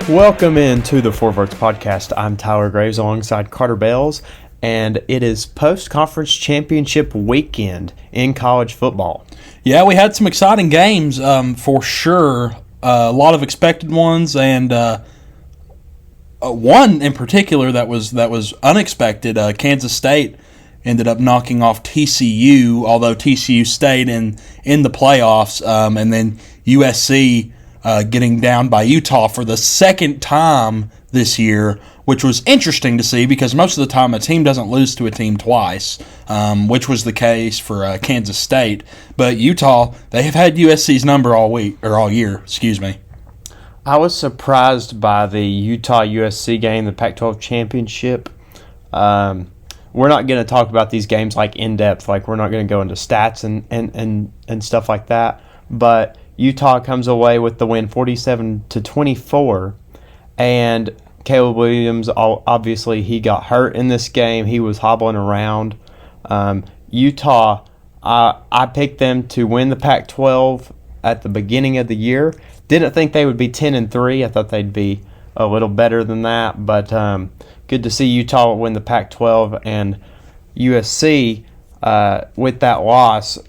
Welcome into the Verts podcast. I'm Tyler Graves alongside Carter Bales, and it is post-conference championship weekend in college football. Yeah, we had some exciting games for sure. A lot of expected ones, and one in particular that was unexpected. Kansas State ended up knocking off TCU, although TCU stayed in the playoffs, and then USC getting down by Utah for the second time this year, which was interesting to see because most of the time a team doesn't lose to a team twice, which was the case for Kansas State. But Utah, they have had USC's number all year. I was surprised by the Utah-USC game, the Pac-12 championship. We're not going to talk about these games like in depth, like we're not going to go into stats and stuff like that. But Utah comes away with the win 47-24, and Caleb Williams, obviously he got hurt in this game. He was hobbling around. Utah, I picked them to win the Pac-12 at the beginning of the year. Didn't think they would be 10-3. I thought they'd be a little better than that, but good to see Utah win the Pac-12, and USC with that loss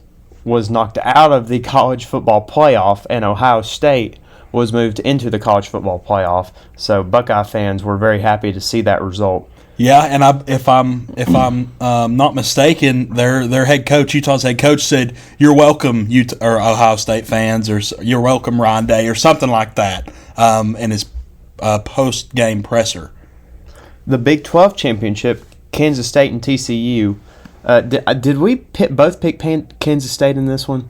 was knocked out of the college football playoff, and Ohio State was moved into the college football playoff. So Buckeye fans were very happy to see that result. Yeah, and if I'm not mistaken, their head coach, Utah's head coach, said, "You're welcome, Ohio State fans," or "You're welcome, Ryan Day," or something like that, in his post-game presser. The Big 12 championship, Kansas State and TCU. Did we both pick Kansas State in this one?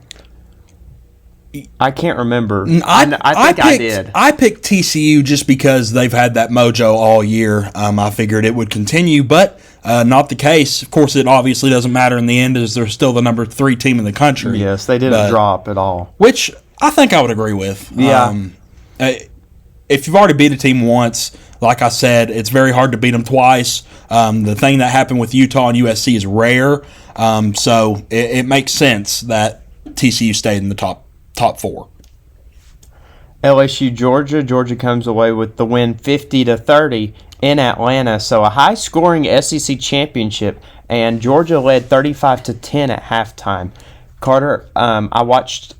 I can't remember. I think I did. I picked TCU just because they've had that mojo all year. I figured it would continue, but not the case. Of course, it obviously doesn't matter in the end, as they're still the number 3 team in the country. Yes, they didn't drop at all. Which I think I would agree with. Yeah. If you've already beat a team once, like I said, it's very hard to beat them twice. The thing that happened with Utah and USC is rare, so it makes sense that TCU stayed in the top 4. LSU, Georgia comes away with the win 50-30 in Atlanta, so a high-scoring SEC championship, and Georgia led 35-10 at halftime. Carter, I watched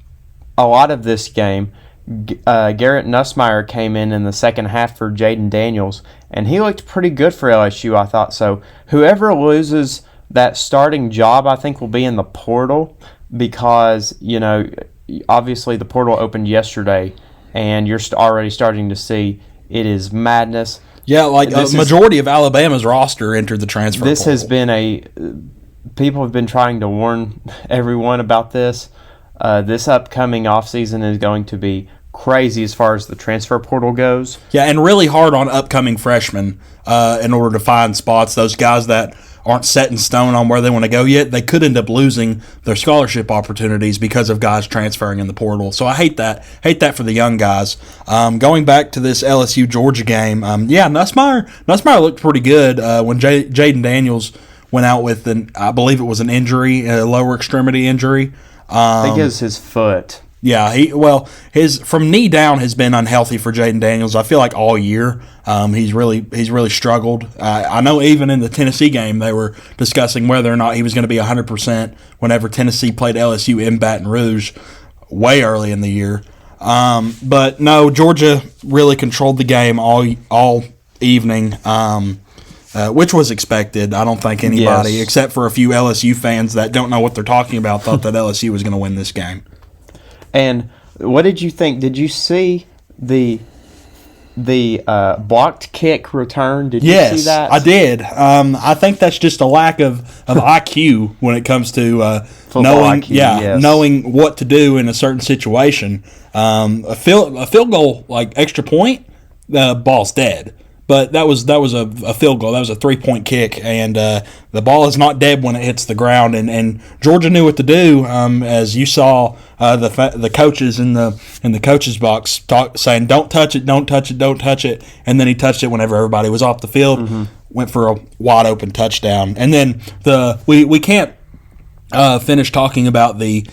a lot of this game. Garrett Nussmeier came in the second half for Jaden Daniels, and he looked pretty good for LSU, I thought so. Whoever loses that starting job, I think, will be in the portal because, obviously the portal opened yesterday, and you're already starting to see it is madness. Yeah, like a majority of Alabama's roster entered the transfer portal. This has been people have been trying to warn everyone about this. This upcoming offseason is going to be crazy as far as the transfer portal goes. Yeah, and really hard on upcoming freshmen in order to find spots. Those guys that aren't set in stone on where they want to go yet, they could end up losing their scholarship opportunities because of guys transferring in the portal. So I hate that. Hate that for the young guys. Going back to this LSU-Georgia game, Nussmeier looked pretty good when Jaden Daniels went out with I believe it was an injury, a lower extremity injury. I think it was his foot. Yeah, his from knee down has been unhealthy for Jaden Daniels. I feel like all year he's really struggled. I know even in the Tennessee game they were discussing whether or not he was going to be 100% whenever Tennessee played LSU in Baton Rouge way early in the year. But no, Georgia really controlled the game all evening. Which was expected. I don't think anybody, except for a few LSU fans that don't know what they're talking about, thought that LSU was going to win this game. And what did you think? Did you see the blocked kick return? Did you see that? Yes, I did. I think that's just a lack of IQ when it comes to knowing what to do in a certain situation. A field goal, like extra point, the ball's dead. But that was a field goal. That was a 3-point kick, and the ball is not dead when it hits the ground. And Georgia knew what to do, as you saw the coaches in the coaches box saying, "Don't touch it, don't touch it, don't touch it." And then he touched it whenever everybody was off the field. Went for a wide open touchdown. And then we can't finish talking about the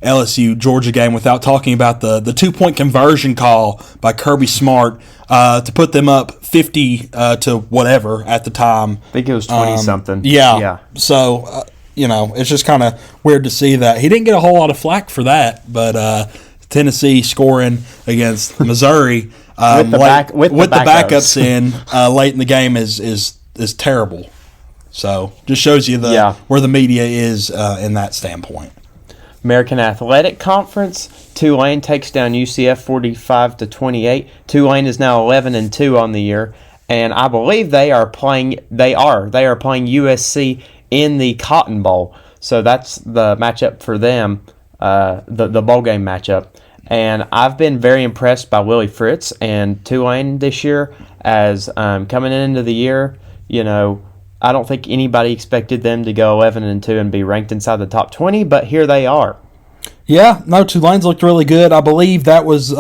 LSU Georgia game without talking about the 2-point conversion call by Kirby Smart to put them up 50 to whatever at the time. I think it was 20 something. Yeah. So it's just kind of weird to see that he didn't get a whole lot of flack for that, but Tennessee scoring against Missouri with the backups in late in the game is terrible. So just shows you where the media is in that standpoint. American Athletic Conference, Tulane takes down UCF 45-28. Tulane is now 11-2 on the year, and I believe they are playing USC in the Cotton Bowl. So that's the matchup for them, the bowl game matchup. And I've been very impressed by Willie Fritz and Tulane this year as coming into the year, I don't think anybody expected them to go 11-2 and be ranked inside the top 20, but here they are. Yeah, no, Tulane's looked really good. I believe that was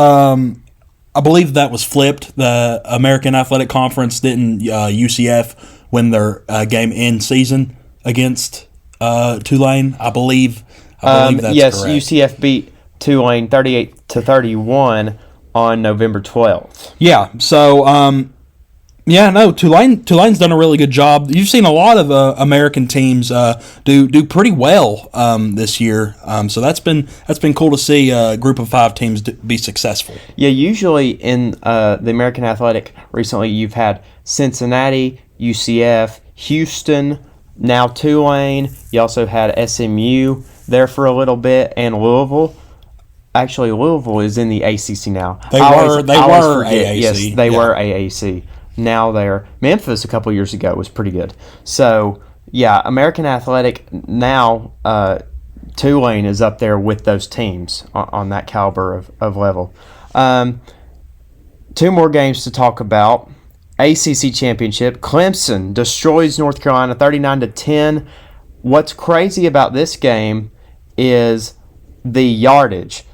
flipped. The American Athletic Conference didn't UCF win their game in season against Tulane. I believe that's yes, correct. UCF beat Tulane 38-31 on November 12th. Yeah, so Tulane's done a really good job. You've seen a lot of American teams do pretty well this year. So that's been cool to see a group of 5 teams be successful. Yeah, usually in the American Athletic recently, you've had Cincinnati, UCF, Houston, now Tulane. You also had SMU there for a little bit, and Louisville. Actually, Louisville is in the ACC now. They were AAC. Yes, they were AAC. Now they're Memphis a couple years ago was pretty good. So, yeah, American Athletic now, Tulane is up there with those teams on that caliber of level. 2 more games to talk about. ACC Championship. Clemson destroys North Carolina 39-10. What's crazy about this game is the yardage.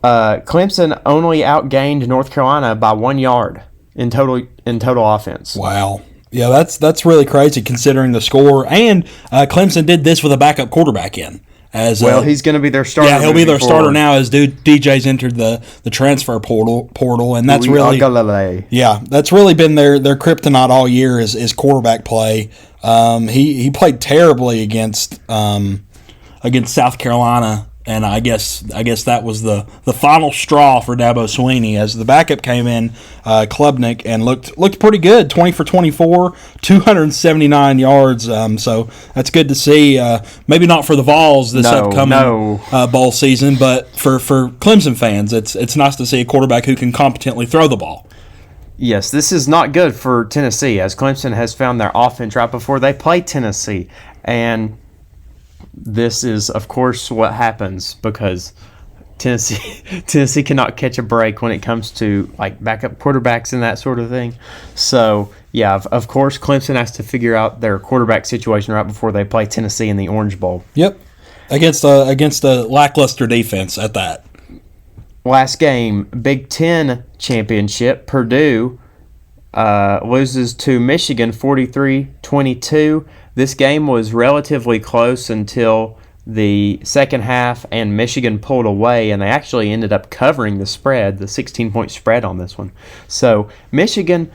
Clemson only outgained North Carolina by 1 yard in total offense. Wow. Yeah, that's really crazy considering the score. And Clemson did this with a backup quarterback in. He's going to be their starter. Yeah, he'll be their starter now as DJ's entered the transfer portal, and that's really that's really been their kryptonite all year is quarterback play. He played terribly against South Carolina. And I guess that was the final straw for Dabo Swinney as the backup came in, Klubnik, and looked pretty good. 20 for 24, 279 yards. So that's good to see. Maybe not for the Vols this upcoming bowl season, but for Clemson fans, it's nice to see a quarterback who can competently throw the ball. Yes, this is not good for Tennessee as Clemson has found their offense right before they play Tennessee, and this is, of course, what happens because Tennessee cannot catch a break when it comes to like backup quarterbacks and that sort of thing. So, yeah, of course, Clemson has to figure out their quarterback situation right before they play Tennessee in the Orange Bowl. Yep, against a lackluster defense at that. Last game, Big Ten Championship, Purdue loses to Michigan 43-22. This game was relatively close until the second half, and Michigan pulled away, and they actually ended up covering the spread, the 16-point spread on this one. So Michigan,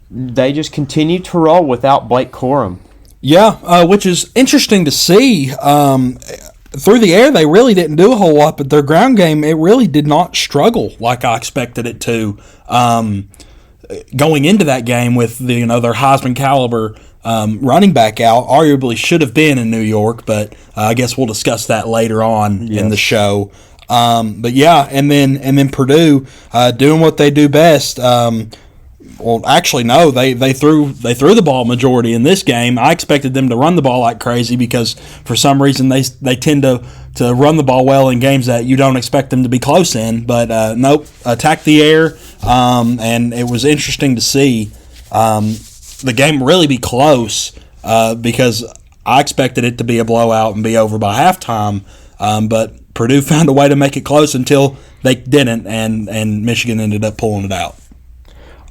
they just continue to roll without Blake Corum. Yeah, which is interesting to see. Through the air, they really didn't do a whole lot, but their ground game, it really did not struggle like I expected it to. Going into that game with their Heisman caliber running back out, arguably should have been in New York, but I guess we'll discuss that later on in the show. But yeah, and then Purdue doing what they do best. Well, actually, no. They threw the ball majority in this game. I expected them to run the ball like crazy because for some reason they tend to run the ball well in games that you don't expect them to be close in. But nope, attacked the air, and it was interesting to see the game really be close because I expected it to be a blowout and be over by halftime. But Purdue found a way to make it close until they didn't, and Michigan ended up pulling it out.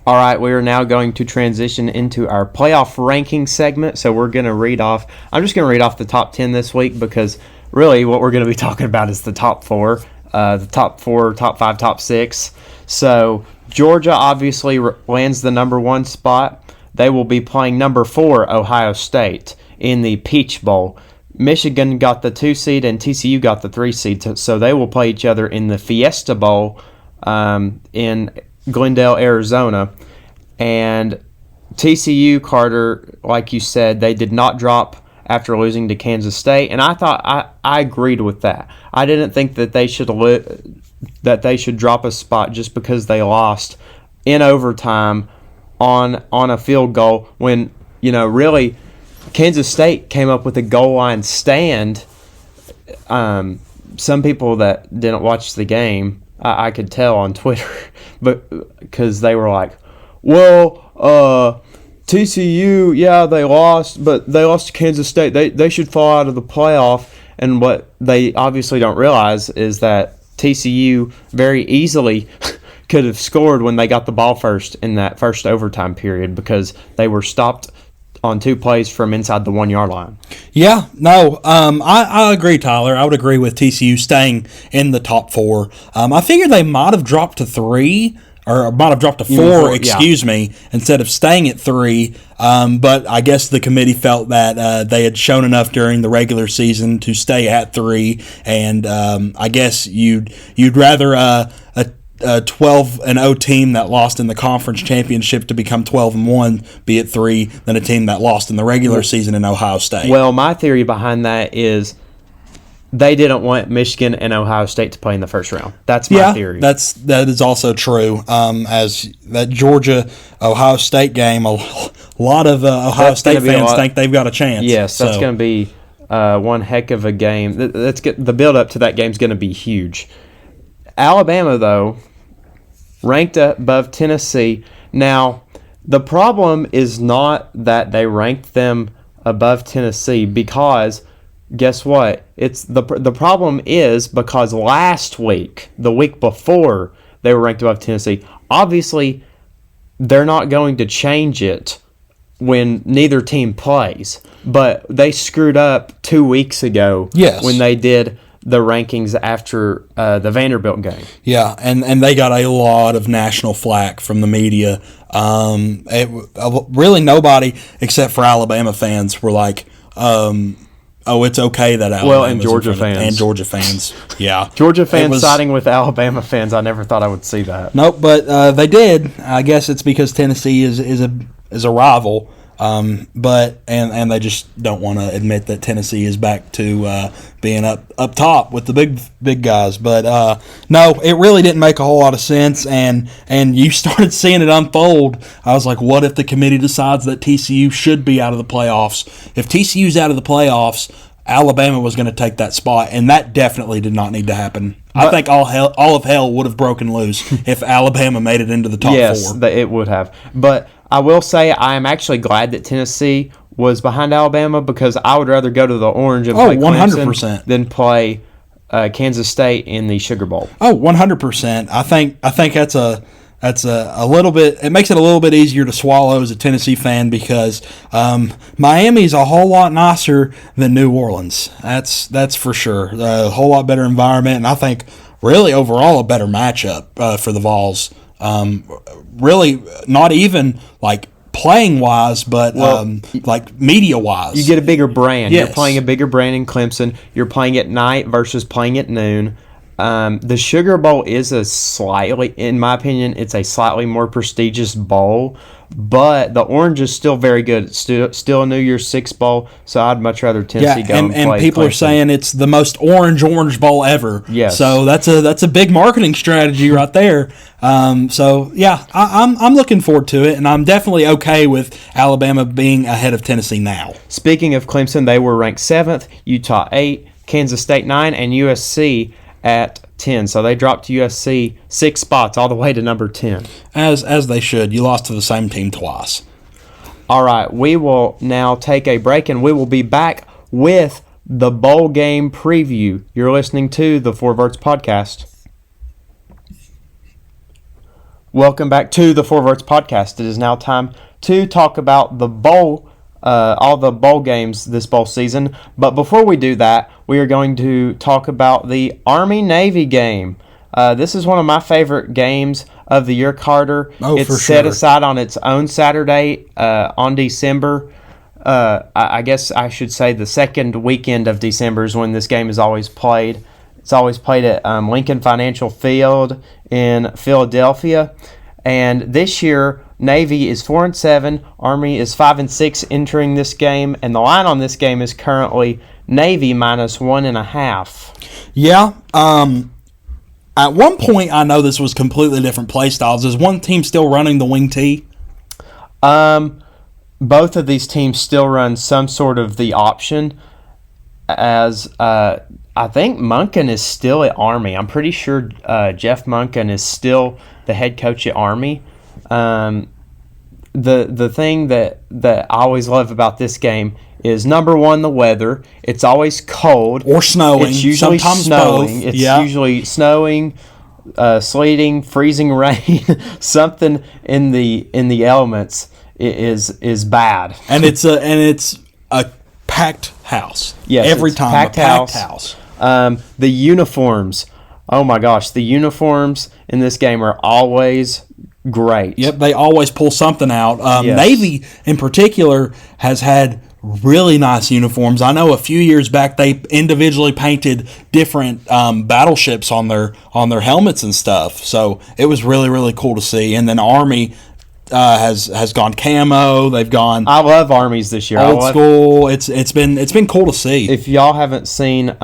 All right, we are now going to transition into our playoff ranking segment. So we're going to I'm just going to read off the top 10 this week because really what we're going to be talking about is the top four, top 5, top 6. So Georgia obviously lands the number 1 spot. They will be playing number 4 Ohio State in the Peach Bowl. Michigan got the 2 seed and TCU got the 3 seed, so they will play each other in the Fiesta Bowl in Glendale, Arizona. And TCU, Carter, like you said, they did not drop after losing to Kansas State, and I thought I agreed with that. I didn't think that they should drop a spot just because they lost in overtime on a field goal when, really Kansas State came up with a goal line stand. Some people that didn't watch the game, I could tell on Twitter, but because they were like, well, TCU, yeah, they lost, but they lost to Kansas State. They should fall out of the playoff. And what they obviously don't realize is that TCU very easily could have scored when they got the ball first in that first overtime period because they were stopped on 2 plays from inside the 1 yard line. Yeah, no, I agree, Tyler. I would agree with TCU staying in the top 4. I figured they might have dropped to 3. Or might have dropped to 4, excuse me, instead of staying at 3. But I guess the committee felt that they had shown enough during the regular season to stay at 3, and I guess you'd rather a 12-0 team that lost in the conference championship to become 12-1 be at 3 than a team that lost in the regular season in Ohio State. Well, my theory behind that is they didn't want Michigan and Ohio State to play in the first round. That's my theory. That is also true. As that Georgia-Ohio State game, a lot of Ohio State fans think they've got a chance. Yes, that's going to be one heck of a game. The build-up to that game is going to be huge. Alabama, though, ranked above Tennessee. Now, the problem is not that they ranked them above Tennessee because guess what? It's the problem is because last week, the week before, they were ranked above Tennessee. Obviously, they're not going to change it when neither team plays. But they screwed up 2 weeks ago when they did the rankings after the Vanderbilt game. Yeah, and they got a lot of national flack from the media. Really nobody except for Alabama fans were like, it's okay that Alabama and Georgia fans. Yeah. Georgia fans siding with Alabama fans. I never thought I would see that. Nope, but they did. I guess it's because Tennessee is a rival. But they just don't want to admit that Tennessee is back to being up top with the big guys. But no, it really didn't make a whole lot of sense. And you started seeing it unfold. I was like, what if the committee decides that TCU should be out of the playoffs? If TCU's out of the playoffs, Alabama was going to take that spot, and that definitely did not need to happen. I think all of hell would have broken loose if Alabama made it into the top 4. Yes, it would have. But I will say I am actually glad that Tennessee was behind Alabama because I would rather go to the Orange and play 100%. than play Kansas State in the Sugar Bowl. 100%. I think that's a little bit. It makes it a little bit easier to swallow as a Tennessee fan because Miami's a whole lot nicer than New Orleans. That's for sure. A whole lot better environment, and I think really overall a better matchup for the Vols. Really, not even like playing wise, but like media wise. You get a bigger brand. Yes. You're playing a bigger brand in Clemson. You're playing at night versus playing at noon. The Sugar Bowl is in my opinion, it's a slightly more prestigious bowl, but the Orange is still very good. It's still a New Year's Six bowl, so I'd much rather Tennessee go and play. And people Clemson. Are saying it's the most orange bowl ever. Yes. So that's a big marketing strategy right there. So yeah, I'm looking forward to it, and I'm definitely okay with Alabama being ahead of Tennessee now. Speaking of Clemson, they were ranked 7th, Utah 8, Kansas State 9, and USC at 10. So they dropped to USC 6 spots all the way to number 10. As they should. You lost to the same team twice. All right, we will now take a break, and we will be back with the bowl game preview. You're listening to the Verts podcast. Welcome back to the Verts podcast. It is now time to talk about the bowl all the bowl games this bowl season. But before we do that, we are going to talk about the Army-Navy game. This is one of my favorite games of the year, Carter. Oh, it's for set sure. aside on its own Saturday on December. I guess I should say the second weekend of December is when this game is always played. It's always played at Lincoln Financial Field in Philadelphia. And this year, Navy is 4-7, Army is 5-6 entering this game, and the line on this game is currently Navy -1.5. Yeah. At one point, I know this was completely different play styles. Is one team still running the wing tee? Both of these teams still run some sort of the option, as I think Monken is still at Army. I'm pretty sure Jeff Monken is still the head coach at Army. The thing that I always love about this game is, number one, the weather. It's always cold or snowing. It's usually sometimes snowing. Both. It's usually snowing, sleeting, freezing rain. Something in the elements is bad. And it's a packed house. Yes, every it's time packed a packed house. The uniforms. Oh my gosh, the uniforms in this game are always great. Yep, they always pull something out. Yes. Navy, in particular, has had really nice uniforms. I know a few years back they individually painted different battleships on their helmets and stuff. So it was really, really cool to see. And then Army has gone camo. They've gone. I love Armies this year. Old school. It's been cool to see. If y'all haven't seen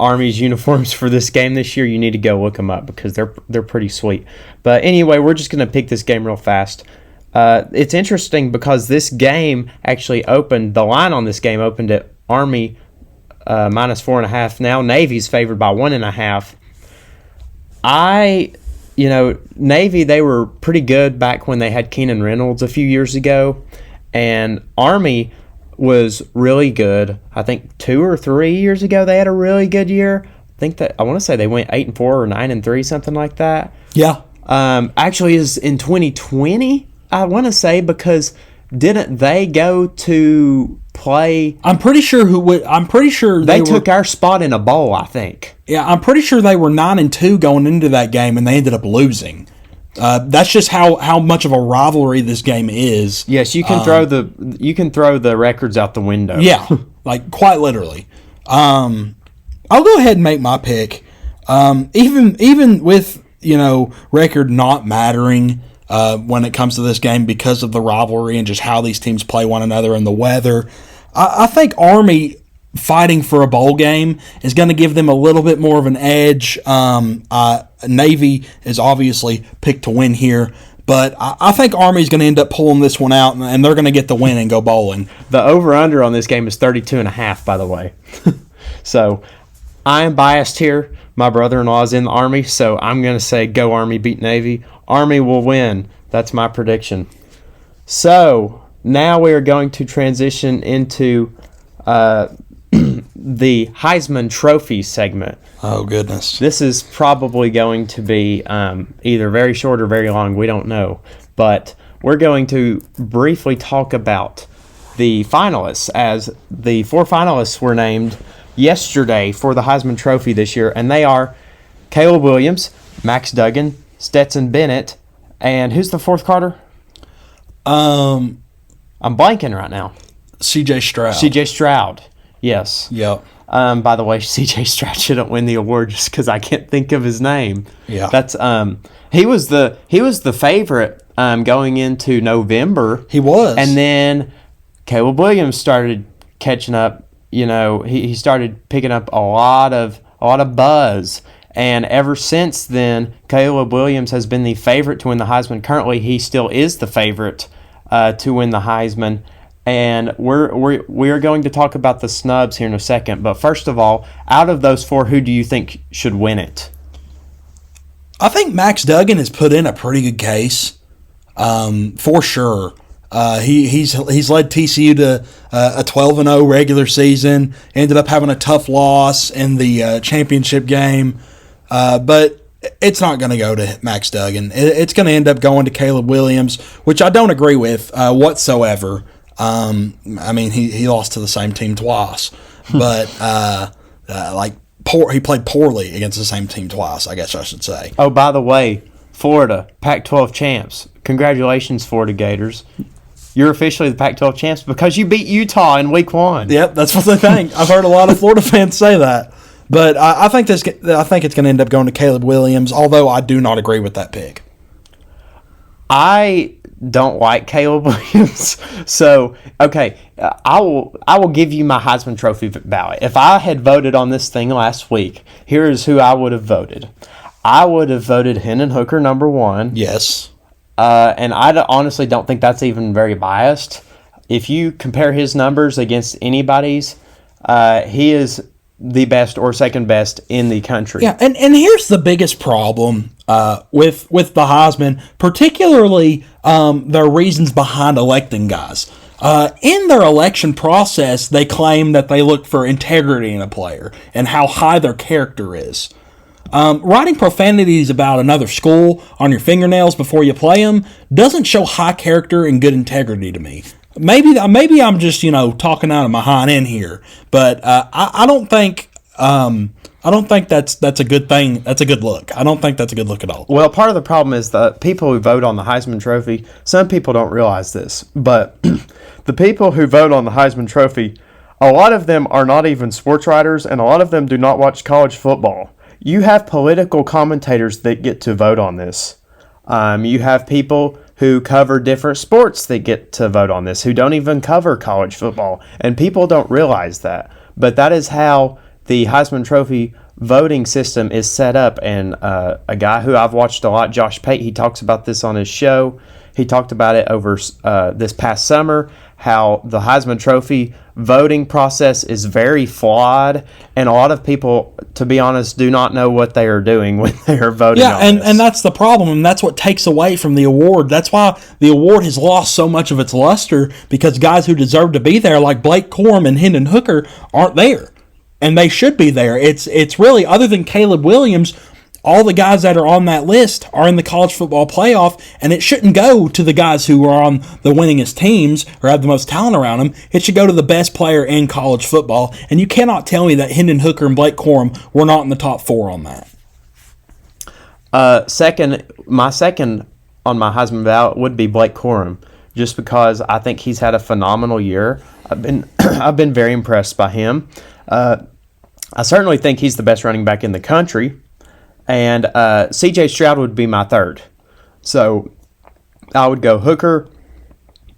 Army's uniforms for this game this year, you need to go look them up because they're pretty sweet. But anyway, we're just going to pick this game real fast. It's interesting because this game actually opened. The line on this game opened at Army -4.5. Now Navy's favored by 1.5. Navy, they were pretty good back when they had Keenan Reynolds a few years ago, and Army was really good. I think 2 or 3 years ago they had a really good year. I want to say they went 8-4 or 9-3, something like that. Yeah. Actually, is in 2020. I want to say, because didn't they go to play? I'm pretty sure they took our spot in a bowl, I think. Yeah, I'm pretty sure they were 9-2 going into that game, and they ended up losing. That's just how much of a rivalry this game is. Yes, you can throw the records out the window. Yeah, like quite literally. I'll go ahead and make my pick. Even with record not mattering when it comes to this game because of the rivalry and just how these teams play one another and the weather, I think Army fighting for a bowl game is going to give them a little bit more of an edge. Navy is obviously picked to win here, but I think Army's going to end up pulling this one out, and they're going to get the win and go bowling. The over-under on this game is 32.5, by the way. So I am biased here. My brother-in-law is in the Army, so I'm going to say go Army, beat Navy. Army will win. That's my prediction. So now we are going to transition into the Heisman Trophy segment. Oh, goodness. This is probably going to be either very short or very long. We don't know. But we're going to briefly talk about the finalists, as the 4 finalists were named yesterday for the Heisman Trophy this year, and they are Caleb Williams, Max Duggan, Stetson Bennett, and who's the fourth, Carter? I'm blanking right now. C.J. Stroud. C.J. Stroud, yes. Yep. By the way, C.J. Stroud shouldn't win the award just because I can't think of his name. Yeah. That's he was the favorite going into November. He was, and then Caleb Williams started catching up. He started picking up a lot of buzz, and ever since then, Caleb Williams has been the favorite to win the Heisman. Currently, he still is the favorite to win the Heisman. And we're going to talk about the snubs here in a second. But first of all, out of those 4, who do you think should win it? I think Max Duggan has put in a pretty good case, for sure. He's led TCU to a 12-0 regular season. Ended up having a tough loss in the championship game, but it's not going to go to Max Duggan. It's going to end up going to Caleb Williams, which I don't agree with whatsoever. I mean, he lost to the same team twice, but he played poorly against the same team twice, I guess I should say. Oh, by the way, Florida, Pac-12 champs. Congratulations, Florida Gators. You're officially the Pac-12 champs because you beat Utah in Week 1. Yep, that's what they think. I've heard a lot of Florida fans say that. But I think it's going to end up going to Caleb Williams, although I do not agree with that pick. I don't like Caleb Williams. So, okay, I will give you my Heisman Trophy ballot. If I had voted on this thing last week, here is who I would have voted. I would have voted Hendon Hooker number 1. Yes. And I honestly don't think that's even very biased. If you compare his numbers against anybody's, he is the best or second best in the country. Yeah, and here's the biggest problem with the Heisman, particularly their reasons behind electing guys. In their election process, they claim that they look for integrity in a player and how high their character is. Writing profanities about another school on your fingernails before you play them doesn't show high character and good integrity to me. Maybe I'm just talking out of my hind end here, but I don't think that's a good thing. That's a good look. I don't think that's a good look at all. Well, part of the problem is the people who vote on the Heisman Trophy. Some people don't realize this, but the people who vote on the Heisman Trophy, a lot of them are not even sports writers, and a lot of them do not watch college football. You have political commentators that get to vote on this. You have people who cover different sports that get to vote on this, who don't even cover college football. And people don't realize that. But that is how the Heisman Trophy voting system is set up. And a guy who I've watched a lot, Josh Pate, he talks about this on his show. He talked about it over this past summer, how the Heisman Trophy voting process is very flawed, and a lot of people, to be honest, do not know what they are doing when they are voting on this. And that's the problem, and that's what takes away from the award. That's why the award has lost so much of its luster, because guys who deserve to be there, like Blake Corum and Hendon Hooker, aren't there. And they should be there. It's really, other than Caleb Williams, all the guys that are on that list are in the college football playoff, and it shouldn't go to the guys who are on the winningest teams or have the most talent around them. It should go to the best player in college football, and you cannot tell me that Hendon Hooker and Blake Corum were not in the top 4 on that. My second on my Heisman ballot would be Blake Corum, just because I think he's had a phenomenal year. I've been very impressed by him. I certainly think he's the best running back in the country. And C.J. Stroud would be my third. So I would go Hooker,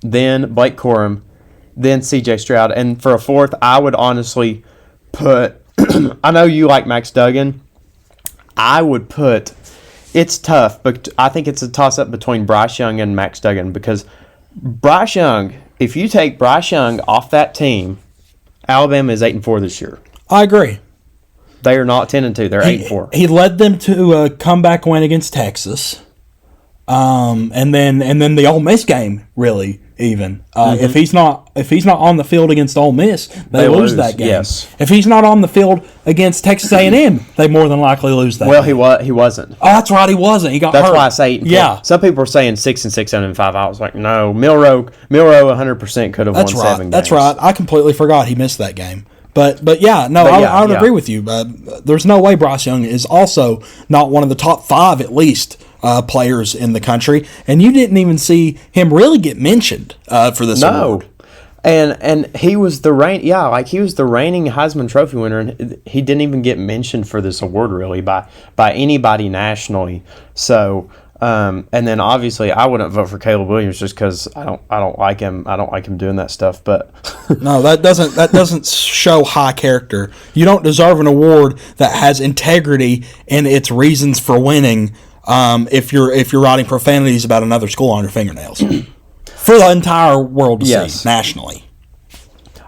then Blake Corum, then C.J. Stroud. And for a fourth, I would honestly put I know you like Max Duggan. I would put, it's tough, but I think it's a toss-up between Bryce Young and Max Duggan, because Bryce Young, if you take Bryce Young off that team, Alabama is 8-4 this year. I agree. They are not 10-2. They're 8-4. He led them to a comeback win against Texas, and then the Ole Miss game. Really, even if he's not on the field against Ole Miss, they lose that game. Yes. If he's not on the field against Texas A&M, they more than likely lose that. Well, game. he wasn't. Oh, that's right, he wasn't. He got hurt. That's why I say 8-4. Yeah. Some people are saying 6-6, 7-5. I was like, no, Milroe 100% could have won 7 games. That's right. I completely forgot he missed that game. But yeah, no, I would agree with you. There's no way Bryce Young is also not one of the top 5 at least players in the country, and you didn't even see him really get mentioned for this award. And he was the reigning Heisman Trophy winner, and he didn't even get mentioned for this award really by anybody nationally. So. And then obviously I wouldn't vote for Caleb Williams just because I don't like him. I don't like him doing that stuff. But no, that doesn't show high character. You don't deserve an award that has integrity in its reasons for winning. If you're writing profanities about another school on your fingernails for the entire world to see nationally.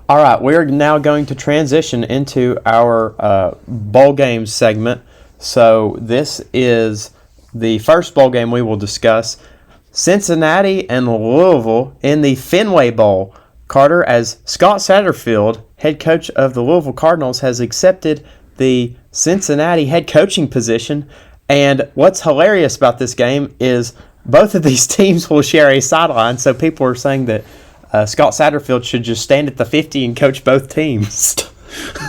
All right, we're now going to transition into our bowl games segment. So this is the first bowl game we will discuss, Cincinnati and Louisville in the Fenway Bowl. Carter, as Scott Satterfield, head coach of the Louisville Cardinals, has accepted the Cincinnati head coaching position. And what's hilarious about this game is both of these teams will share a sideline. So people are saying that Scott Satterfield should just stand at the 50 and coach both teams.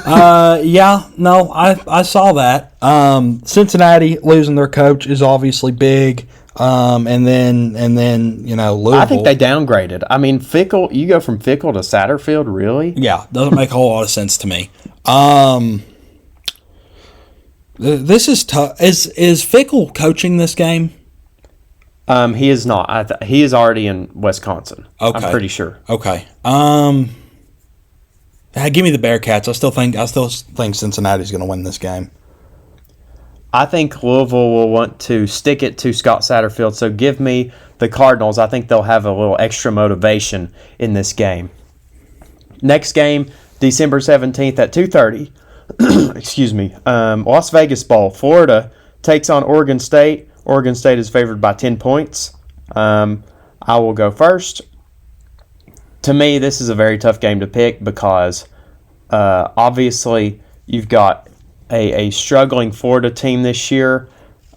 I saw that. Cincinnati losing their coach is obviously big. And then Louisville. I think they downgraded. I mean, Fickle. You go from Fickle to Satterfield, really? Yeah, doesn't make a whole lot of sense to me. This is tough. Is Fickle coaching this game? He is not. He is already in Wisconsin. Okay. I'm pretty sure. Okay. Give me the Bearcats. I still think Cincinnati's going to win this game. I think Louisville will want to stick it to Scott Satterfield, so give me the Cardinals. I think they'll have a little extra motivation in this game. Next game, December 17th at 2:30. Excuse me. Las Vegas Bowl. Florida takes on Oregon State. Oregon State is favored by 10 points. I will go first. To me, this is a very tough game to pick because obviously you've got a struggling Florida team this year.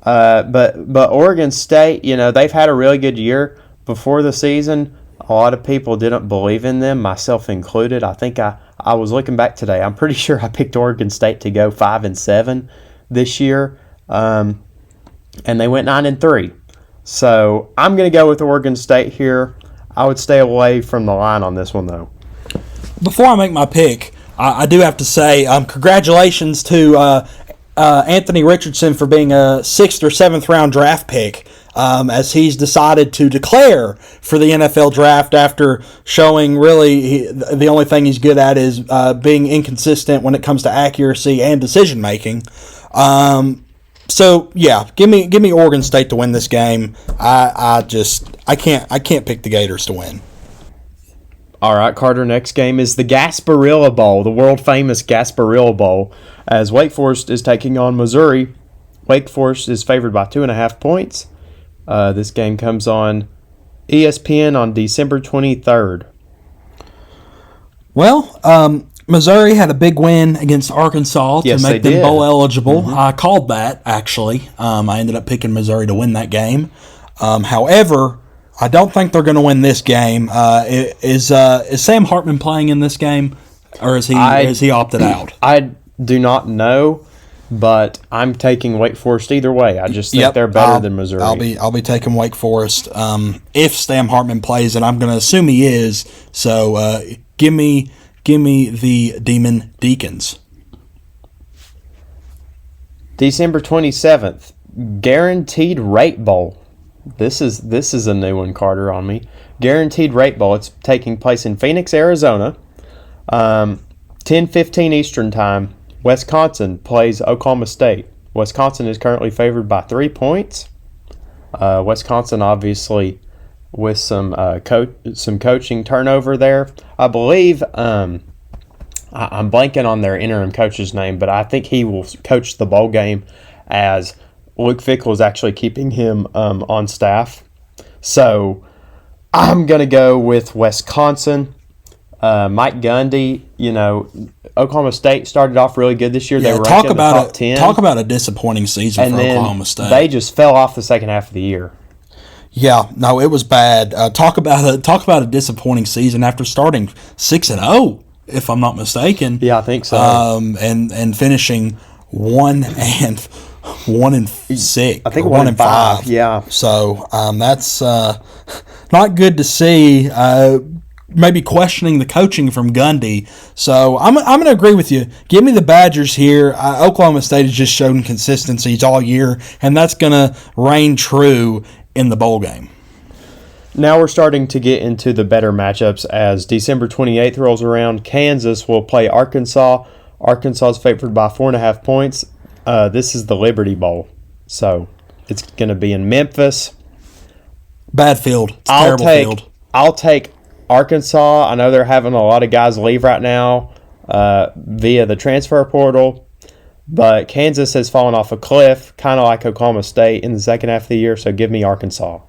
But Oregon State, they've had a really good year before the season. A lot of people didn't believe in them, myself included. I think I was looking back today. I'm pretty sure I picked Oregon State to go 5-7 this year. And they went 9-3. So I'm going to go with Oregon State here. I would stay away from the line on this one, though. Before I make my pick, I do have to say congratulations to Anthony Richardson for being a 6th or 7th round draft pick, as he's decided to declare for the NFL draft after showing really the only thing he's good at is being inconsistent when it comes to accuracy and decision making. So yeah, give me Oregon State to win this game. I can't pick the Gators to win. All right, Carter, next game is the Gasparilla Bowl, the world-famous Gasparilla Bowl, as Wake Forest is taking on Missouri. Wake Forest is favored by 2.5 points. This game comes on ESPN on December 23rd. Well, Missouri had a big win against Arkansas to make them bowl eligible. Mm-hmm. I called that, actually. I ended up picking Missouri to win that game. However, I don't think they're going to win this game. Is Sam Hartman playing in this game, or is he opted out? I do not know, but I'm taking Wake Forest either way. I just think they're better than Missouri. I'll be taking Wake Forest if Sam Hartman plays, and I'm going to assume he is. So give me the Demon Deacons. December 27th, Guaranteed Rate Bowl. This is a new one, Carter, on me. Guaranteed Rate Bowl. It's taking place in Phoenix, Arizona. 10:15 Eastern Time. Wisconsin plays Oklahoma State. Wisconsin is currently favored by 3 points. Wisconsin, obviously, with some coaching turnover there. I believe I'm blanking on their interim coach's name, but I think he will coach the bowl game as Luke Fickell is actually keeping him on staff. So I'm going to go with Wisconsin. Mike Gundy, Oklahoma State started off really good this year. Yeah, they were ranked in the top 10. Talk about a disappointing season for Oklahoma State. They just fell off the second half of the year. Yeah, no, it was bad. Talk about a disappointing season after starting 6-0, if I'm not mistaken. Yeah, I think so. And finishing 1-6. I think 1-5. Yeah. So that's not good to see. Maybe questioning the coaching from Gundy. So I'm going to agree with you. Give me the Badgers here. Oklahoma State has just shown consistencies all year, and that's going to reign true in the bowl game. Now we're starting to get into the better matchups as December 28th rolls around. Kansas will play Arkansas. Arkansas is favored by 4.5 points. This is the Liberty Bowl, so it's going to be in Memphis. Bad field. It's a terrible field. I'll take Arkansas. I know they're having a lot of guys leave right now via the transfer portal, but Kansas has fallen off a cliff, kind of like Oklahoma State in the second half of the year, so give me Arkansas.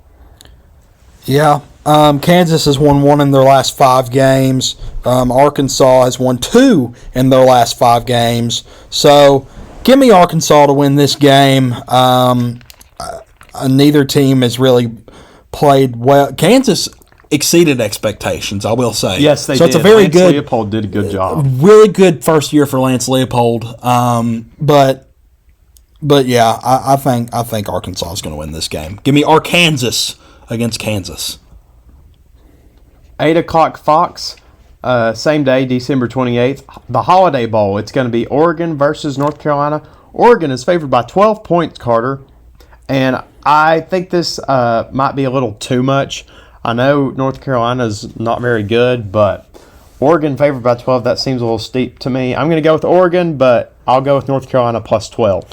Yeah, Kansas has won 1 in their last 5 games. Arkansas has won 2 in their last 5 games. So give me Arkansas to win this game. Neither team has really played well. Kansas exceeded expectations, I will say. Yes, they did. So it's a very Lance good, Leopold did a good job. Really good first year for Lance Leopold. But yeah, I think Arkansas is going to win this game. Give me Arkansas against Kansas. 8 o'clock Fox, same day, December 28th. The Holiday Bowl. It's going to be Oregon versus North Carolina. Oregon is favored by 12 points, Carter. And I think this might be a little too much. I know North Carolina's not very good, but Oregon favored by 12, that seems a little steep to me. I'm going to go with Oregon, but I'll go with North Carolina plus 12.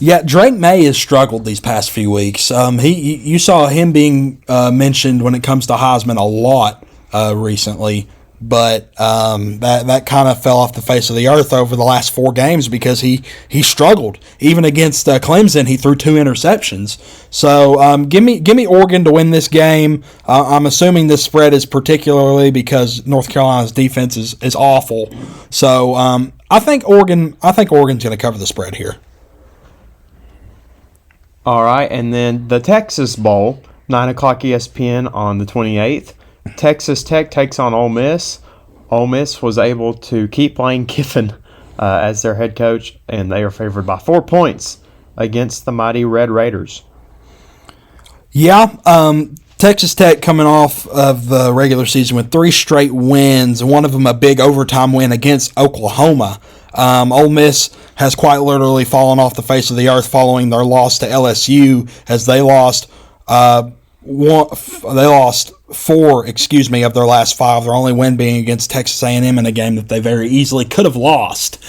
Yeah, Drake May has struggled these past few weeks. You saw him being mentioned when it comes to Heisman a lot recently, but that kind of fell off the face of the earth over the last 4 games because he struggled. Even against Clemson, he threw 2 interceptions. So give me Oregon to win this game. I'm assuming this spread is particularly because North Carolina's defense is awful. So I think Oregon's going to cover the spread here. All right, and then the Texas Bowl, 9 o'clock ESPN on the 28th. Texas Tech takes on Ole Miss. Ole Miss was able to keep Lane Kiffin as their head coach, and they are favored by 4 points against the mighty Red Raiders. Yeah, Texas Tech coming off of the regular season with 3 straight wins, one of them a big overtime win against Oklahoma. Ole Miss has quite literally fallen off the face of the earth following their loss to LSU, as they lost 4 of their last 5. Their only win being against Texas A&M in a game that they very easily could have lost.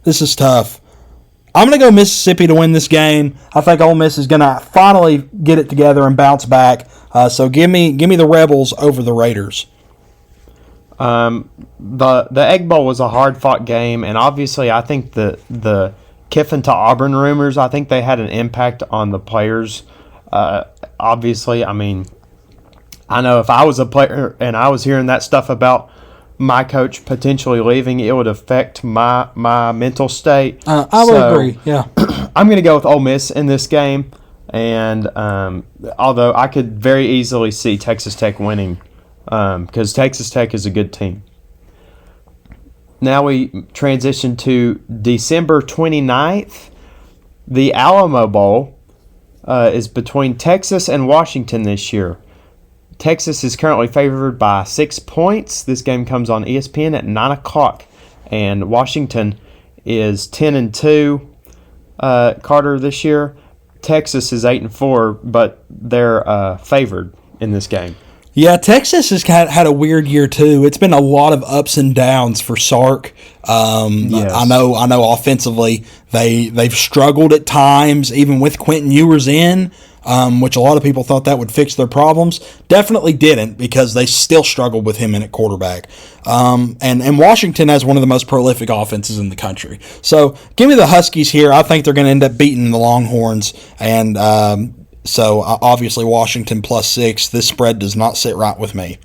This is tough. I'm going to go Mississippi to win this game. I think Ole Miss is going to finally get it together and bounce back. So give me the Rebels over the Raiders. The Egg Bowl was a hard-fought game, and obviously I think the Kiffin to Auburn rumors, I think they had an impact on the players. Obviously, I mean, I know if I was a player and I was hearing that stuff about my coach potentially leaving, it would affect my mental state. I would agree, yeah. I'm going to go with Ole Miss in this game, and although I could very easily see Texas Tech winning, because Texas Tech is a good team. Now we transition to December 29th. The Alamo Bowl is between Texas and Washington this year. Texas is currently favored by 6 points. This game comes on ESPN at 9 o'clock. And Washington is 10-2, Carter, this year. Texas is 8-4, but they're favored in this game. Yeah, Texas has had a weird year too. It's been a lot of ups and downs for Sark. Yes. I know. Offensively, they've struggled at times, even with Quentin Ewers in, which a lot of people thought that would fix their problems. Definitely didn't, because they still struggled with him in at quarterback. And Washington has one of the most prolific offenses in the country. So give me the Huskies here. I think they're going to end up beating the Longhorns, and so obviously Washington plus 6. This spread does not sit right with me.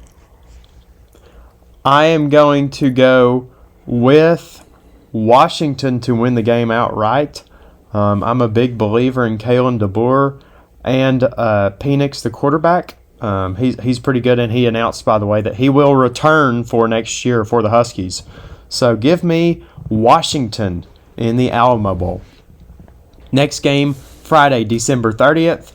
I am going to go with Washington to win the game outright. I'm a big believer in Kalen DeBoer and Penix, the quarterback. He's pretty good, and he announced, by the way, that he will return for next year for the Huskies. So give me Washington in the Alamo Bowl. Next game, Friday, December 30th.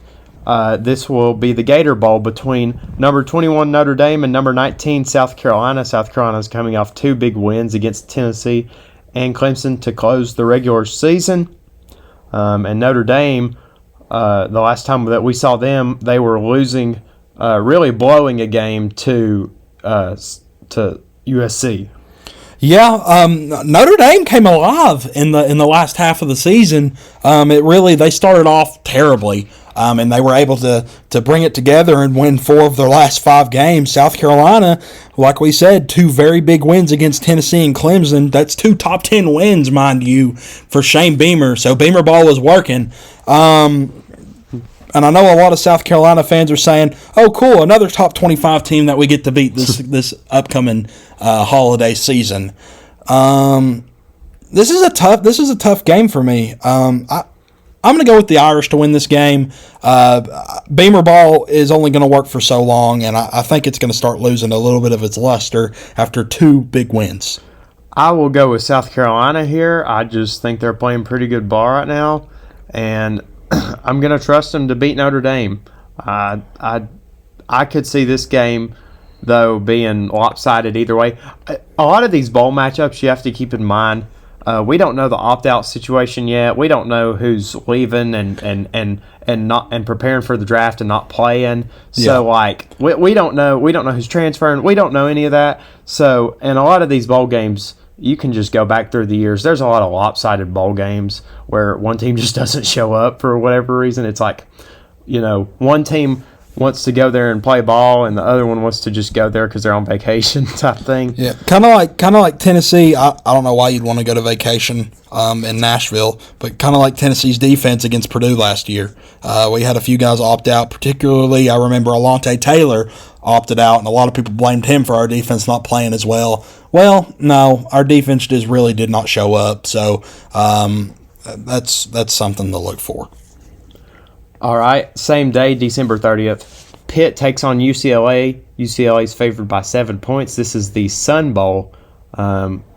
This will be the Gator Bowl between number 21 Notre Dame and number 19 South Carolina. South Carolina is coming off 2 big wins against Tennessee and Clemson to close the regular season. And Notre Dame, the last time that we saw them, they were losing, really blowing a game to USC. Yeah, Notre Dame came alive in the last half of the season. They started off terribly, and they were able to bring it together and win 4 of their last 5 games. South Carolina, like we said, 2 very big wins against Tennessee and Clemson. That's 2 top 10 wins, mind you, for Shane Beamer. So Beamer ball was working. And I know a lot of South Carolina fans are saying, "Oh, cool, another top 25 team that we get to beat this upcoming holiday season." This is a tough game for me. I'm I'm going to go with the Irish to win this game. Beamer ball is only going to work for so long, and I think it's going to start losing a little bit of its luster after 2 big wins. I will go with South Carolina here. I just think they're playing pretty good ball right now, and I'm going to trust them to beat Notre Dame. I could see this game, though, being lopsided either way. A lot of these bowl matchups you have to keep in mind. We don't know the opt-out situation yet. We don't know who's leaving and preparing for the draft and not playing. So we don't know. We don't know who's transferring. We don't know any of that. So in a lot of these bowl games, you can just go back through the years. There's a lot of lopsided bowl games where one team just doesn't show up for whatever reason. It's like, one team wants to go there and play ball, and the other one wants to just go there because they're on vacation type thing. Yeah, kind of like Tennessee. I don't know why you'd want to go to vacation in Nashville, but kind of like Tennessee's defense against Purdue last year. We had a few guys opt out, particularly I remember Alontae Taylor opted out, and a lot of people blamed him for our defense not playing as well. Well, no, our defense just really did not show up, so that's something to look for. All right, same day, December 30th. Pitt takes on UCLA. UCLA is favored by 7 points. This is the Sun Bowl.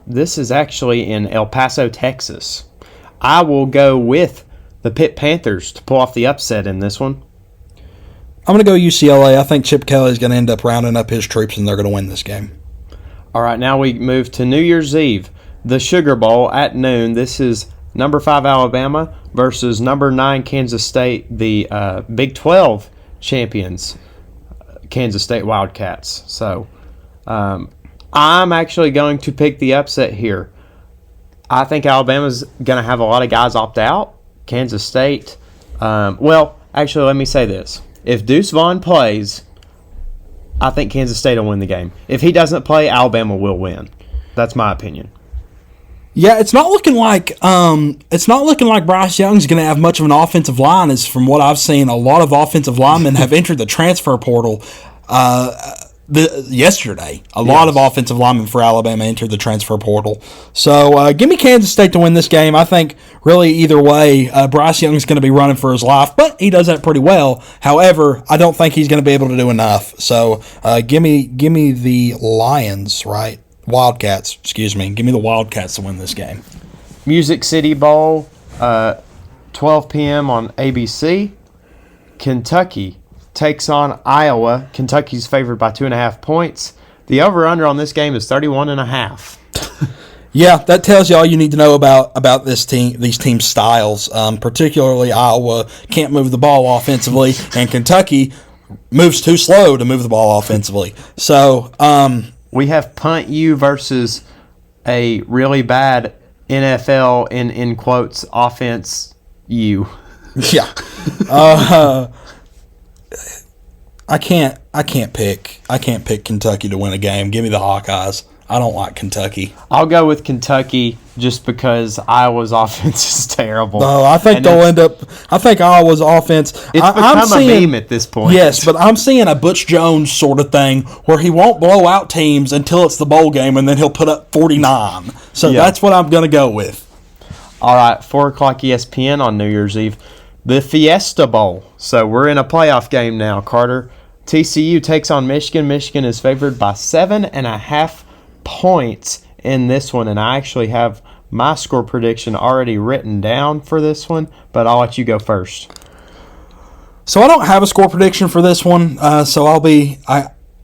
This is actually in El Paso, Texas. I will go with the Pitt Panthers to pull off the upset in this one. I'm going to go UCLA. I think Chip Kelly is going to end up rounding up his troops, and they're going to win this game. All right, now we move to New Year's Eve. The Sugar Bowl at noon. This is number 5 Alabama versus number 9 Kansas State, the Big 12 champions, Kansas State Wildcats. So I'm actually going to pick the upset here. I think Alabama's going to have a lot of guys opt out. Kansas State, actually, let me say this. If Deuce Vaughn plays, I think Kansas State will win the game. If he doesn't play, Alabama will win. That's my opinion. Yeah, it's not looking like Bryce Young's going to have much of an offensive line. As from what I've seen, a lot of offensive linemen have entered the transfer portal. Yesterday, a lot of offensive linemen for Alabama entered the transfer portal. So give me Kansas State to win this game. I think really either way, Bryce Young's going to be running for his life, but he does that pretty well. However, I don't think he's going to be able to do enough. So give me the Lions, right? Wildcats, excuse me. Give me the Wildcats to win this game. Music City Bowl, 12 p.m. on ABC. Kentucky takes on Iowa. Kentucky's favored by 2.5 points. The over-under on this game is 31.5. Yeah, that tells you all you need to know about these team styles. Particularly Iowa can't move the ball offensively, and Kentucky moves too slow to move the ball offensively. So we have punt you versus a really bad NFL in quotes offense you. Yeah. I can't pick Kentucky to win a game. Give me the Hawkeyes. I don't like Kentucky. I'll go with Kentucky just because Iowa's offense is terrible. No, I think I think Iowa's offense. It's become a meme at this point. Yes, but I'm seeing a Butch Jones sort of thing where he won't blow out teams until it's the bowl game, and then he'll put up 49. So that's what I'm going to go with. All right, 4 o'clock ESPN on New Year's Eve. The Fiesta Bowl. So we're in a playoff game now, Carter. TCU takes on Michigan. Michigan is favored by 7.5 points in this one, and I actually have my score prediction already written down for this one, but I'll let you go first. So I don't have a score prediction for this one, so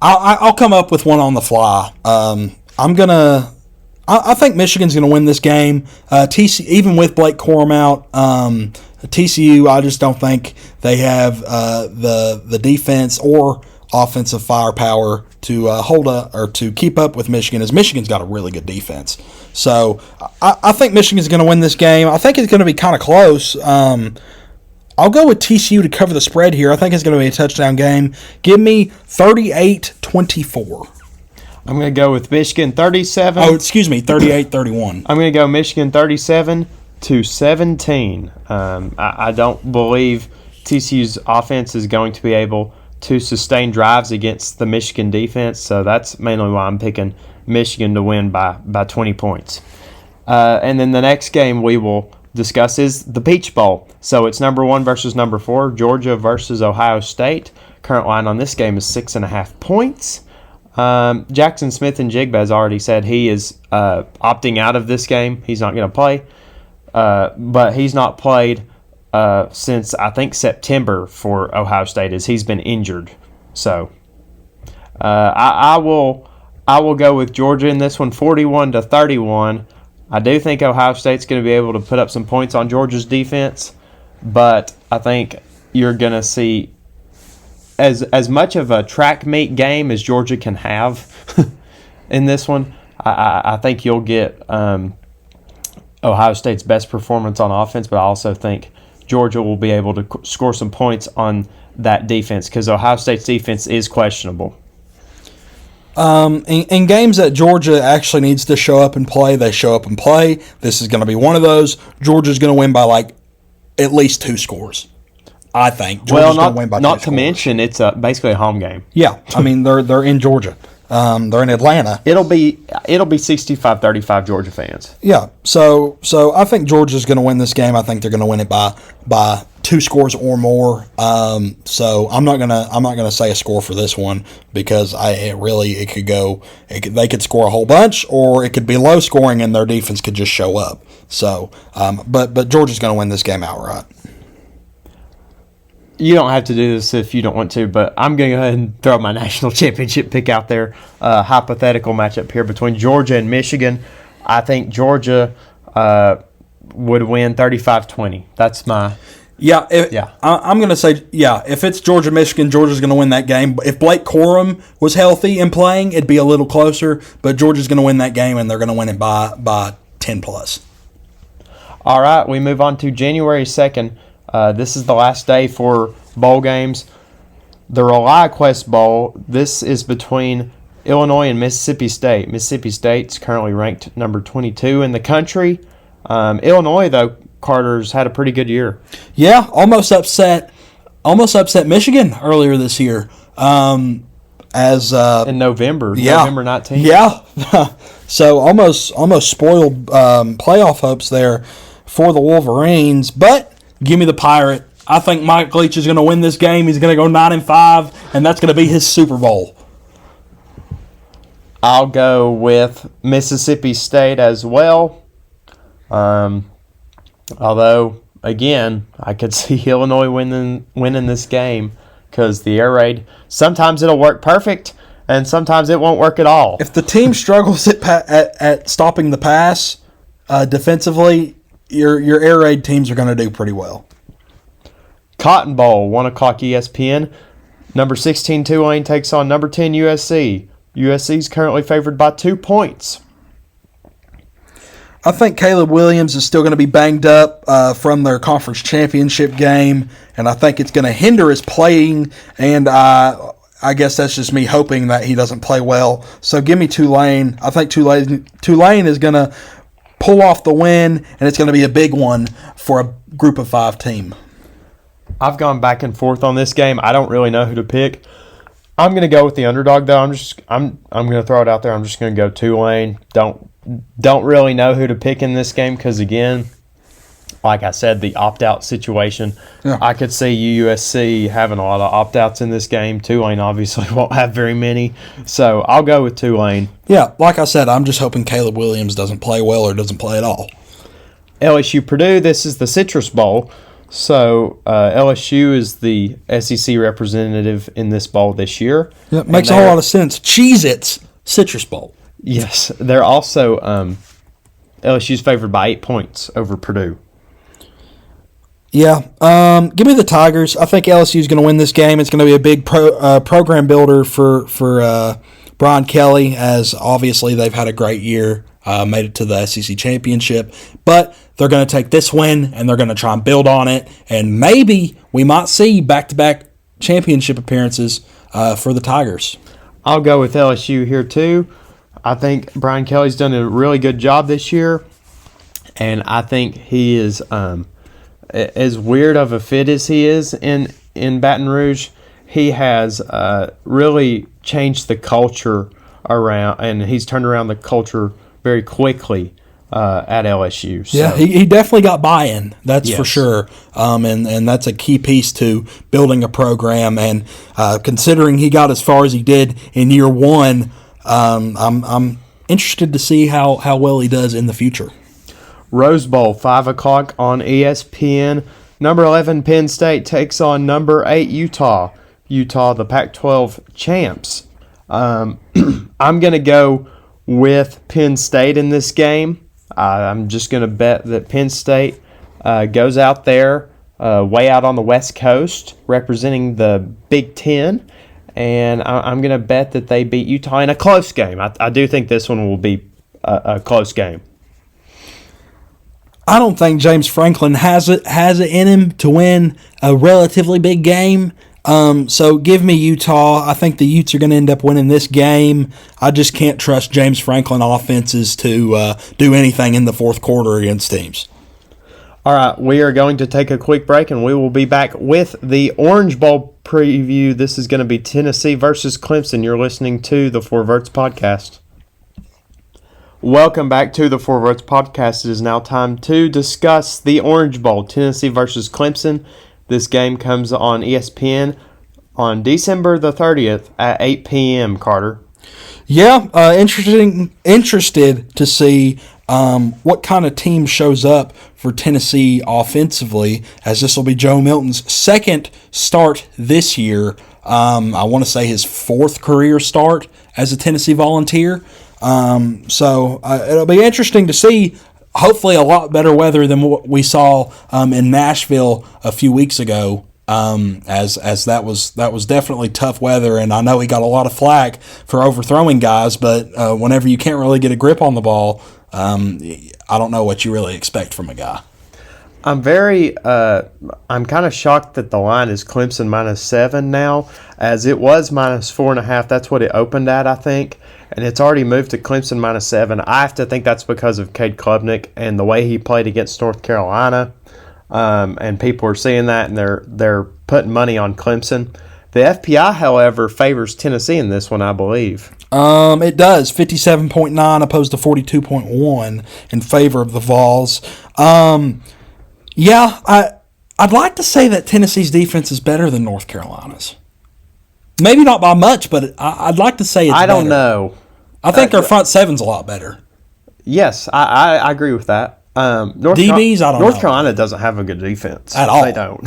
I'll come up with one on the fly. I think Michigan's gonna win this game. TCU, even with Blake Corum out, TCU, I just don't think they have the defense or offensive firepower to hold up or to keep up with Michigan, as Michigan's got a really good defense. So I think Michigan's going to win this game. I think it's going to be kind of close. I'll go with TCU to cover the spread here. I think it's going to be a touchdown game. Give me 38-24. I'm going to go with Michigan 37. Oh, excuse me, 38-31. I'm going to go Michigan 37-17. I don't believe TCU's offense is going to be able to sustain drives against the Michigan defense, so that's mainly why I'm picking Michigan to win by 20 points. And then the next game we will discuss is the Peach Bowl. So it's number 1 versus number 4, Georgia versus Ohio State. Current line on this game is 6.5 points. Jackson Smith-Njigba has already said he is opting out of this game. He's not going to play. But he's not played since, I think, September for Ohio State, as he's been injured. So I will go with Georgia in this one, 41-31. I do think Ohio State's going to be able to put up some points on Georgia's defense, but I think you're going to see as much of a track meet game as Georgia can have in this one. I think you'll get Ohio State's best performance on offense, but I also think Georgia will be able to score some points on that defense because Ohio State's defense is questionable. In games that Georgia actually needs to show up and play, they show up and play. This is going to be one of those. Georgia's going to win by like at least 2 scores. I think Georgia's going to win by 2 scores. Not to mention it's basically a home game. Yeah, I mean they're in Georgia. They're in Atlanta. It'll be 65-35 Georgia fans. Yeah, so I think Georgia's going to win this game. I think they're going to win it by 2 scores or more. So I'm not gonna say a score for this one because they could score a whole bunch, or it could be low scoring and their defense could just show up. So, but Georgia's going to win this game outright. You don't have to do this if you don't want to, but I'm going to go ahead and throw my national championship pick out there. Hypothetical matchup here between Georgia and Michigan. I think Georgia would win 35-20. That's my... I'm going to say, if it's Georgia-Michigan, Georgia's going to win that game. If Blake Corum was healthy and playing, it'd be a little closer, but Georgia's going to win that game, and they're going to win it by 10+. All right, we move on to January 2nd. This is the last day for bowl games. The ReliaQuest Bowl, this is between Illinois and Mississippi State. Mississippi State's currently ranked number 22 in the country. Illinois, though, Carter's had a pretty good year. Yeah, almost upset Michigan earlier this year. In November 19th. Yeah. So almost spoiled playoff hopes there for the Wolverines, but give me the Pirate. I think Mike Leach is going to win this game. He's going to go 9-5, and that's going to be his Super Bowl. I'll go with Mississippi State as well. Although, again, I could see Illinois winning this game because the air raid, sometimes it'll work perfect, and sometimes it won't work at all. If the team struggles at stopping the pass defensively, your air raid teams are going to do pretty well. Cotton Bowl, 1 o'clock ESPN. Number 16 Tulane takes on number 10 USC. USC is currently favored by 2 points. I think Caleb Williams is still going to be banged up from their conference championship game, and I think it's going to hinder his playing, and I guess that's just me hoping that he doesn't play well. So give me Tulane. I think Tulane is going to pull off the win, and it's going to be a big one for a group of 5 team. I've gone back and forth on this game. I don't really know who to pick. I'm going to go with the underdog, though. I'm going to throw it out there. I'm just going to go Tulane. Don't really know who to pick in this game because, again, like I said, the opt-out situation. Yeah. I could see USC having a lot of opt-outs in this game. Tulane obviously won't have very many. So I'll go with Tulane. Yeah, like I said, I'm just hoping Caleb Williams doesn't play well or doesn't play at all. LSU Purdue, this is the Citrus Bowl. So LSU is the SEC representative in this bowl this year. Yeah, it makes a whole lot of sense. Cheez-Its Citrus Bowl. Yes, they're also LSU's favored by 8 points over Purdue. Yeah, give me the Tigers. I think LSU's going to win this game. It's going to be a big program builder for Brian Kelly, as obviously they've had a great year, made it to the SEC championship. But they're going to take this win, and they're going to try and build on it. And maybe we might see back-to-back championship appearances for the Tigers. I'll go with LSU here, too. I think Brian Kelly's done a really good job this year, and I think he is as weird of a fit as he is in Baton Rouge. He has really changed the culture around, and he's turned around the culture very quickly at LSU. So. Yeah, he definitely got buy-in. That's for sure. And that's a key piece to building a program. And considering he got as far as he did in year one, I'm interested to see how well he does in the future. Rose Bowl, 5 o'clock on ESPN. Number 11 Penn State takes on number 8 Utah. Utah, the Pac-12 champs. I'm going to go with Penn State in this game. I'm just going to bet that Penn State goes out there way out on the West Coast representing the Big Ten, and I'm going to bet that they beat Utah in a close game. I do think this one will be a close game. I don't think James Franklin has it in him to win a relatively big game. So give me Utah. I think the Utes are going to end up winning this game. I just can't trust James Franklin offenses to do anything in the fourth quarter against teams. All right, we are going to take a quick break, and we will be back with the Orange Bowl preview. This is going to be Tennessee versus Clemson. You're listening to the Verts podcast. Welcome back to the Verts podcast. It is now time to discuss the Orange Bowl, Tennessee versus Clemson. This game comes on ESPN on December the 30th at 8 p.m., Carter. Yeah, interested to see what kind of team shows up for Tennessee offensively, as this will be Joe Milton's second start this year. I want to say his fourth career start as a Tennessee Volunteer. So it'll be interesting to see. Hopefully, a lot better weather than what we saw in Nashville a few weeks ago. As that was definitely tough weather, and I know he got a lot of flack for overthrowing guys. But whenever you can't really get a grip on the ball, I don't know what you really expect from a guy. I'm kind of shocked that the line is Clemson -7 now, as it was -4.5. That's what it opened at, I think. And it's already moved to Clemson -7. I have to think that's because of Cade Klubnik and the way he played against North Carolina. And people are seeing that, and they're putting money on Clemson. The FPI, however, favors Tennessee in this one, I believe. It does. 57.9 opposed to 42.1 in favor of the Vols. Yeah, I'd like to say that Tennessee's defense is better than North Carolina's. Maybe not by much, but I'd like to say it's better. I don't know. I think their front seven's a lot better. Yes, I agree with that. DBs, I don't know. North Carolina doesn't have a good defense. At all. They don't.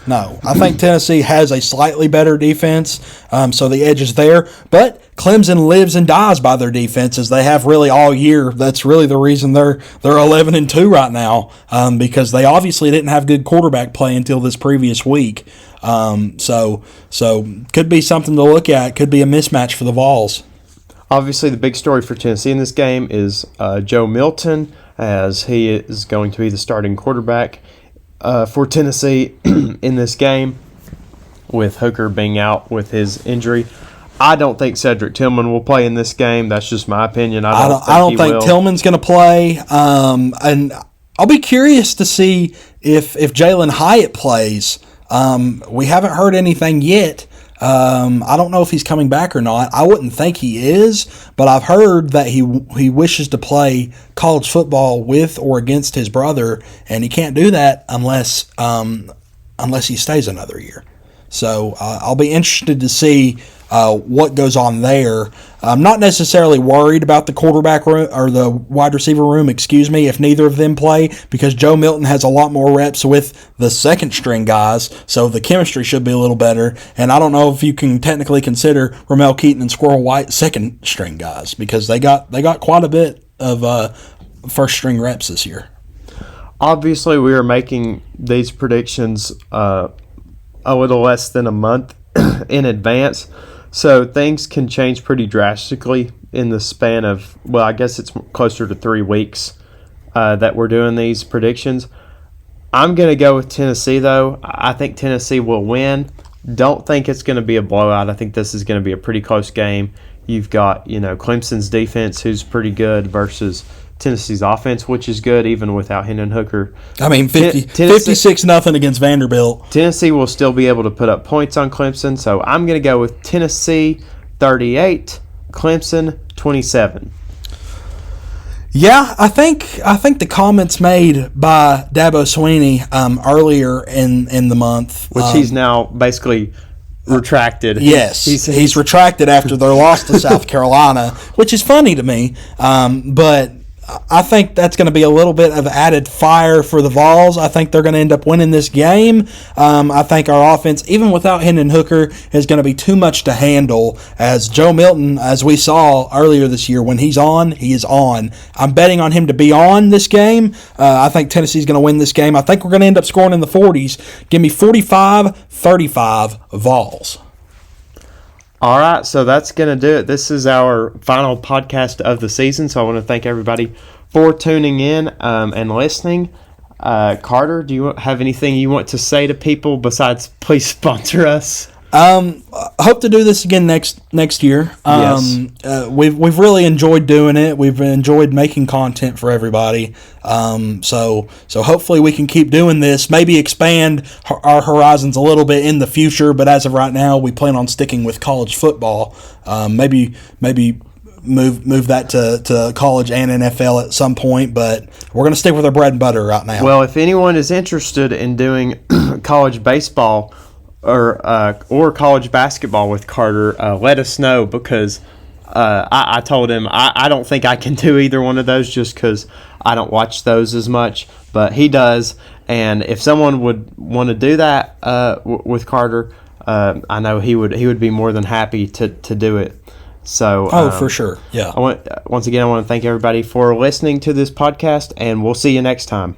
No. I think Tennessee has a slightly better defense, so the edge is there. But Clemson lives and dies by their defense, as they have really all year. That's really the reason they're 11-2 right now, because they obviously didn't have good quarterback play until this previous week. So could be something to look at. Could be a mismatch for the Vols. Obviously, the big story for Tennessee in this game is Joe Milton, as he is going to be the starting quarterback for Tennessee in this game, with Hooker being out with his injury. I don't think Cedric Tillman will play in this game. That's just my opinion. I don't think Tillman's going to play. And I'll be curious to see if Jalen Hyatt plays. We haven't heard anything yet. I don't know if he's coming back or not. I wouldn't think he is, but I've heard that he wishes to play college football with or against his brother, and he can't do that unless he stays another year. So I'll be interested to see what goes on there. I'm not necessarily worried about the quarterback room or the wide receiver room, if neither of them play, because Joe Milton has a lot more reps with the second string guys, so the chemistry should be a little better. And I don't know if you can technically consider Ramel Keaton and Squirrel White second string guys, because they got quite a bit of first string reps this year. Obviously, we are making these predictions a little less than a month in advance. So things can change pretty drastically in the span of, well, I guess it's closer to 3 weeks that we're doing these predictions. I'm going to go with Tennessee, though. I think Tennessee will win. Don't think it's going to be a blowout. I think this is going to be a pretty close game. You've got, Clemson's defense, who's pretty good, versus Tennessee's offense, which is good even without Hendon Hooker. I mean, 56-0 against Vanderbilt. Tennessee will still be able to put up points on Clemson, so I'm going to go with Tennessee 38, Clemson 27. Yeah, I think the comments made by Dabo Sweeney earlier in the month, which he's now basically retracted. Yes, he's retracted after their loss to South Carolina, which is funny to me. But I think that's going to be a little bit of added fire for the Vols. I think they're going to end up winning this game. I think our offense, even without Hendon Hooker, is going to be too much to handle. As Joe Milton, as we saw earlier this year, when he's on, he is on. I'm betting on him to be on this game. I think Tennessee's going to win this game. I think we're going to end up scoring in the 40s. Give me 45-35 Vols. All right, so that's going to do it. This is our final podcast of the season, so I want to thank everybody for tuning in and listening. Carter, do you have anything you want to say to people besides please sponsor us? I hope to do this again next year. Yes. We've really enjoyed doing it. We've enjoyed making content for everybody. So hopefully we can keep doing this. Maybe expand our horizons a little bit in the future. But as of right now, we plan on sticking with college football. Maybe move that to college and NFL at some point. But we're going to stick with our bread and butter right now. Well, if anyone is interested in doing college baseball or college basketball with Carter, let us know, because I told him I don't think I can do either one of those just because I don't watch those as much, but he does. And if someone would want to do that with Carter, I know he would be more than happy to do it. So for sure, yeah. Once again, I want to thank everybody for listening to this podcast, and we'll see you next time.